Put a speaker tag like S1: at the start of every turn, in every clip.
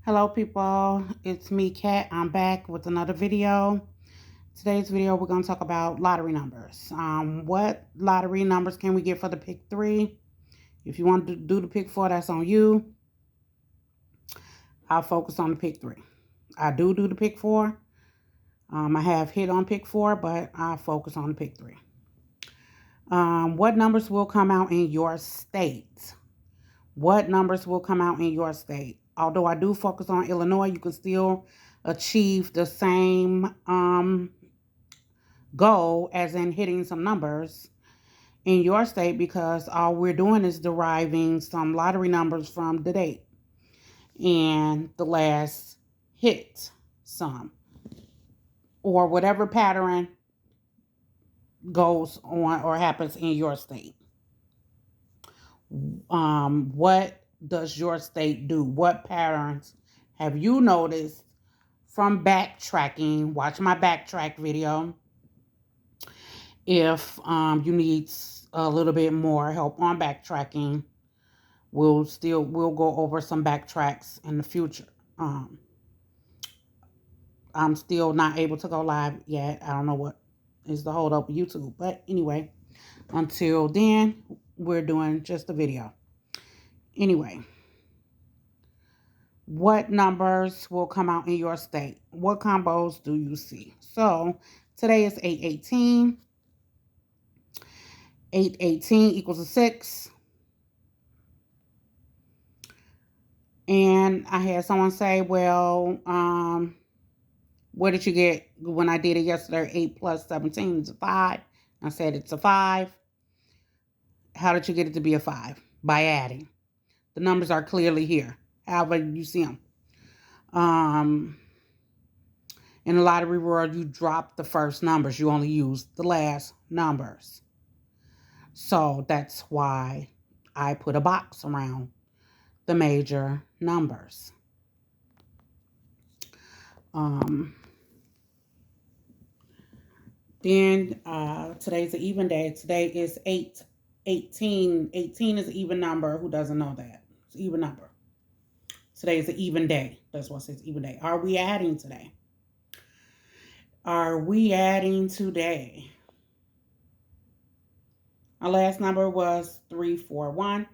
S1: Hello people, it's me Kat. I'm back with another video. Today's video we're going to talk about lottery numbers. What lottery numbers can we get for the pick 3? If you want to do the pick 4, that's on you. I'll focus on the pick 3. I do the pick 4. I have hit on pick 4, but I'll focus on the pick 3. What numbers will come out in your state? What numbers will come out in your state? Although I do focus on Illinois, you can still achieve the same goal as in hitting some numbers in your state, because all we're doing is deriving some lottery numbers from the date and the last hit sum, or whatever pattern goes on or happens in your state. What does your state do? What patterns have you noticed from backtracking? Watch my backtrack video if you need a little bit more help on backtracking. We'll go over some backtracks in the future. I'm still not able to go live yet. I don't know what is the hold up with YouTube, but anyway, until then, we're doing just a video. Anyway, what numbers will come out in your state? What combos do you see? So today is 818. 818 equals a 6. And I had someone say, well, what did you get when I did it yesterday? 8 plus 17 is a 5. I said it's a 5. How did you get it to be a 5? By adding. The numbers are clearly here. However you see them. In the lottery world, you drop the first numbers. You only use the last numbers. So that's why I put a box around the major numbers. Then today's an even day. Today is 8/18. 18 is an even number. Who doesn't know that? It's an even number. Today is an even day. That's what it says, even day. Are we adding today? Are we adding today? Our last number was 341.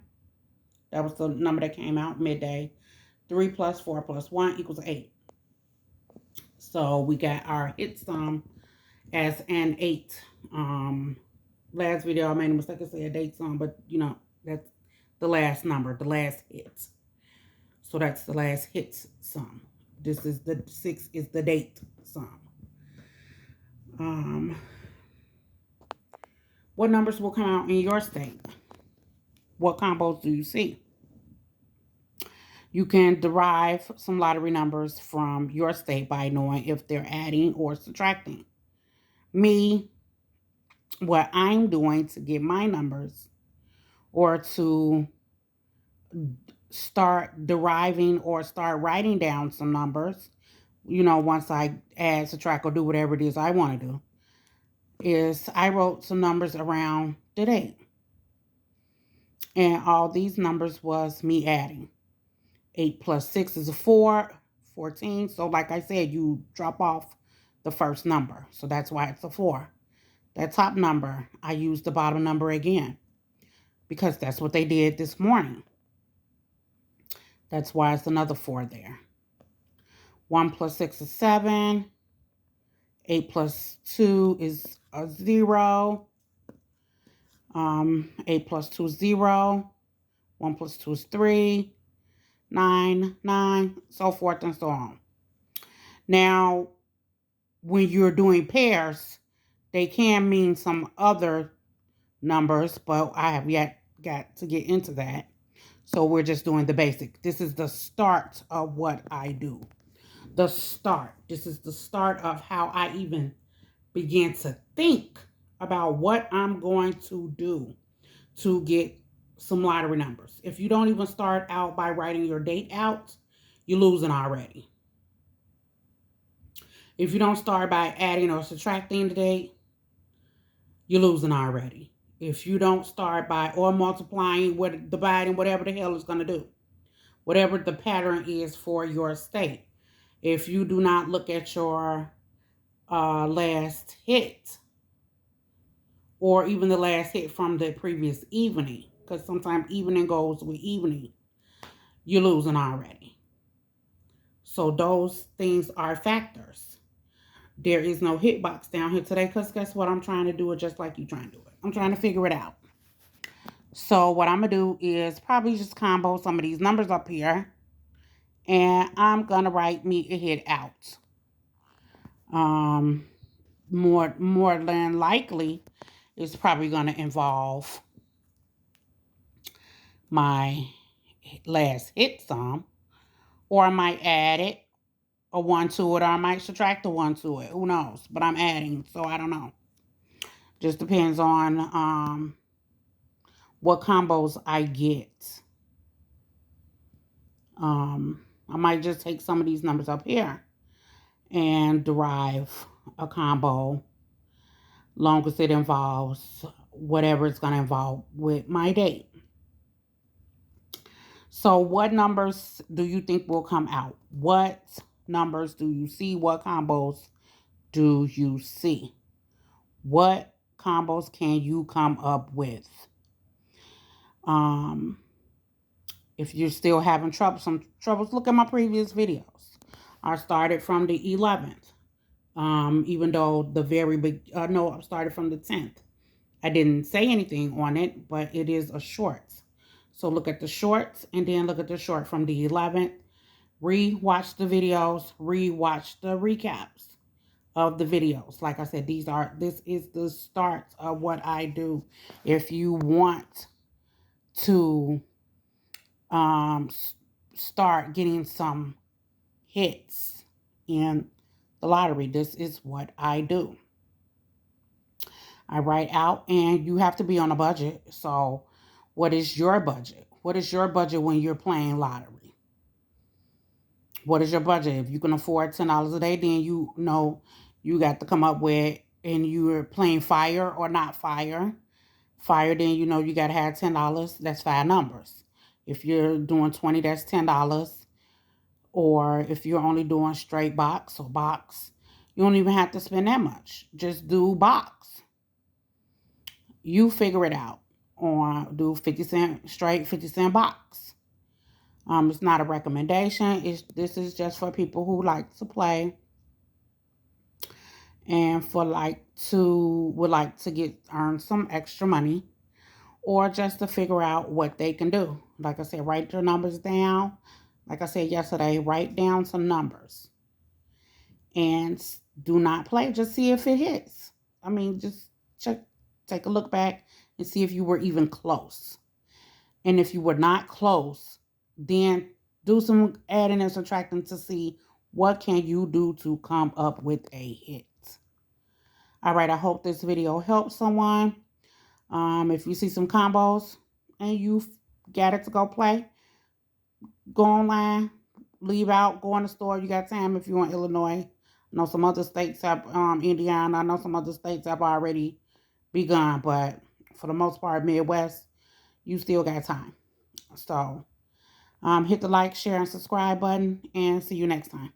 S1: That was the number that came out midday. 3 plus 4 plus 1 equals 8. So we got our hit sum as an 8. Last video I made a mistake. I said a date sum, but you know, that's the last number, the last hit. So that's the last hit sum. This is the 6 is the date sum. What numbers will come out in your state? What combos do you see? You can derive some lottery numbers from your state by knowing if they're adding or subtracting. Me, what I'm doing to get my numbers, or to start deriving or start writing down some numbers, you know, once I add, subtract, or do whatever it is I want to do, is I wrote some numbers around the date. And all these numbers was me adding. 8 plus 6 is a 4, 14. So like I said, you drop off the first number. So that's why it's a 4. That top number, I used the bottom number again, because that's what they did this morning. That's why it's another 4 there. 1 plus 6 is 7. 8 plus 2 is a 0. 8 plus 2 is 0. 1 plus 2 is 3. 9, 9, so forth and so on. Now, when you're doing pairs, they can mean some other numbers, but I have yet got to get into that. So we're just doing the basic. This is the start of what I do. The start. This is the start of how I even begin to think about what I'm going to do to get some lottery numbers. If you don't even start out by writing your date out, you're losing already. If you don't start by adding or subtracting the date, you're losing already. If you don't start by or multiplying, dividing, whatever the hell it's going to do, whatever the pattern is for your state. If you do not look at your last hit, or even the last hit from the previous evening, because sometimes evening goes with evening, you're losing already. So those things are factors. There is no hitbox down here today, because guess what? I'm trying to do it just like you trying to do it. I'm trying to figure it out. So what I'm going to do is probably just combo some of these numbers up here. And I'm going to write me a hit out. More than likely, it's probably going to involve my last hit sum. Or I might add it, a 1 to it, or I might subtract a 1 to it. Who knows? But I'm adding, so I don't know. Just depends on what combos I get. I might just take some of these numbers up here and derive a combo, long as it involves whatever it's going to involve with my date. So what numbers do you think will come out? What numbers do you see? What combos do you see? What combos can you come up with? If you're still having some troubles, look at my previous videos. I started from the 11th. Even though the very big, no, I started from the 10th. I didn't say anything on it, but it is a short. So look at the shorts and then look at the short from the 11th. Re-watch the videos, re-watch the recaps of the videos. Like I said, this is the start of what I do. If you want to start getting some hits in the lottery, this is what I do. I write out, and you have to be on a budget. So what is your budget? What is your budget when you're playing lottery? What is your budget? If you can afford $10 a day, then you know you got to come up with, and you're playing fire or not fire. Fire, then you know you got to have $10. That's 5 numbers. If you're doing 20, that's $10. Or if you're only doing straight box or box, you don't even have to spend that much. Just do box. You figure it out. Or do 50 cent straight, 50 cent box. It's not a recommendation. This is just for people who like to play and would like to earn some extra money, or just to figure out what they can do. Like I said, write your numbers down. Like I said yesterday, write down some numbers and do not play. Just see if it hits. I mean, just take a look back and see if you were even close. And if you were not close, then do some adding and subtracting to see what can you do to come up with a hit. All right, I hope this video helps someone. If you see some combos and you got it to go play, go online, leave out, go in the store. You got time if you're in Illinois. I know some other states have, Indiana. I know some other states have already begun, but for the most part, Midwest, you still got time. So hit the like, share, and subscribe button, and see you next time.